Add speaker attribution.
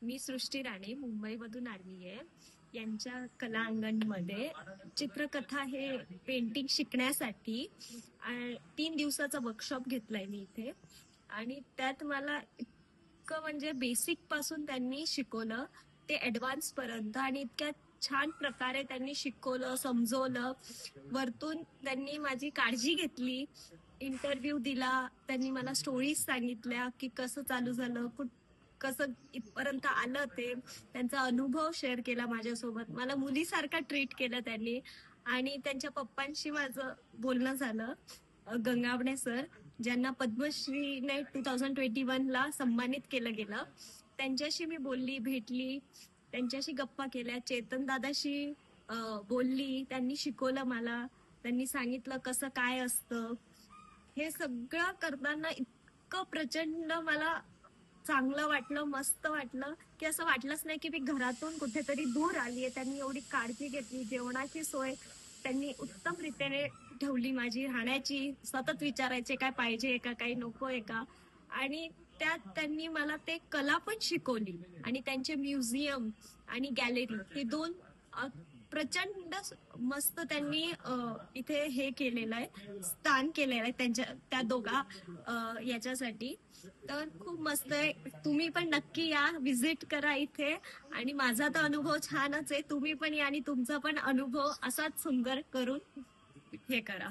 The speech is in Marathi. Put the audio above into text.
Speaker 1: मी सृष्टी राणे मुंबईमधून आली आहे. यांच्या कला अंगणमध्ये चित्रकथा हे पेंटिंग शिकण्यासाठी 3 दिवसाचा वर्कशॉप घेतलाय मी इथे. आणि त्यात मला इतकं म्हणजे बेसिक पासून त्यांनी शिकवलं ते ऍडव्हान्स पर्यंत, आणि इतक्या छान प्रकारे त्यांनी शिकवलं, समजवलं. वरतून त्यांनी माझी काळजी घेतली, इंटरव्ह्यू दिला, त्यांनी मला स्टोरीज सांगितल्या की कसं चालू झालं, कसं इथपर्यंत आलं ते. त्यांचा अनुभव शेअर केला माझ्यासोबत. मला मुलीसारखा ट्रीट केलं त्यांनी. आणि त्यांच्या पप्पांशी माझं बोलणं झालं, गंगावणे सर, ज्यांना पद्मश्रीने 2021ला सन्मानित केलं गेलं. त्यांच्याशी मी बोलली, भेटली, त्यांच्याशी गप्पा केल्या. चेतन दादाशी बोलली, त्यांनी शिकवलं मला. त्यांनी सांगितलं कसं काय असतं. हे सगळं करताना इतकं प्रचंड मला चांगलं वाटलं, मस्त वाटलं, की असं वाटलंच नाही की मी घरातून कुठेतरी दूर आलीये. त्यांनी एवढी काळजी घेतली, जेवणाची सोय त्यांनी उत्तम रीतीने ठेवली, माझी राहण्याची सतत विचारायचे काय पाहिजे का, काही नकोय का. आणि त्यात त्यांनी मला ते कला पण शिकवली. आणि त्यांचे म्युझियम आणि गॅलरी हे दोन प्रचंड मस्त त्यांनी इथे हे केलेलं आहे, स्थान केलेलं आहे त्यांच्या त्या दोघा याच्यासाठी. तर खूप मस्त आहे. तुम्ही पण नक्की या, विजिट करा इथे. आणि माझा तर अनुभव छानच आहे, तुम्ही पण या आणि तुमचा पण अनुभव असाच सुंदर करून हे करा.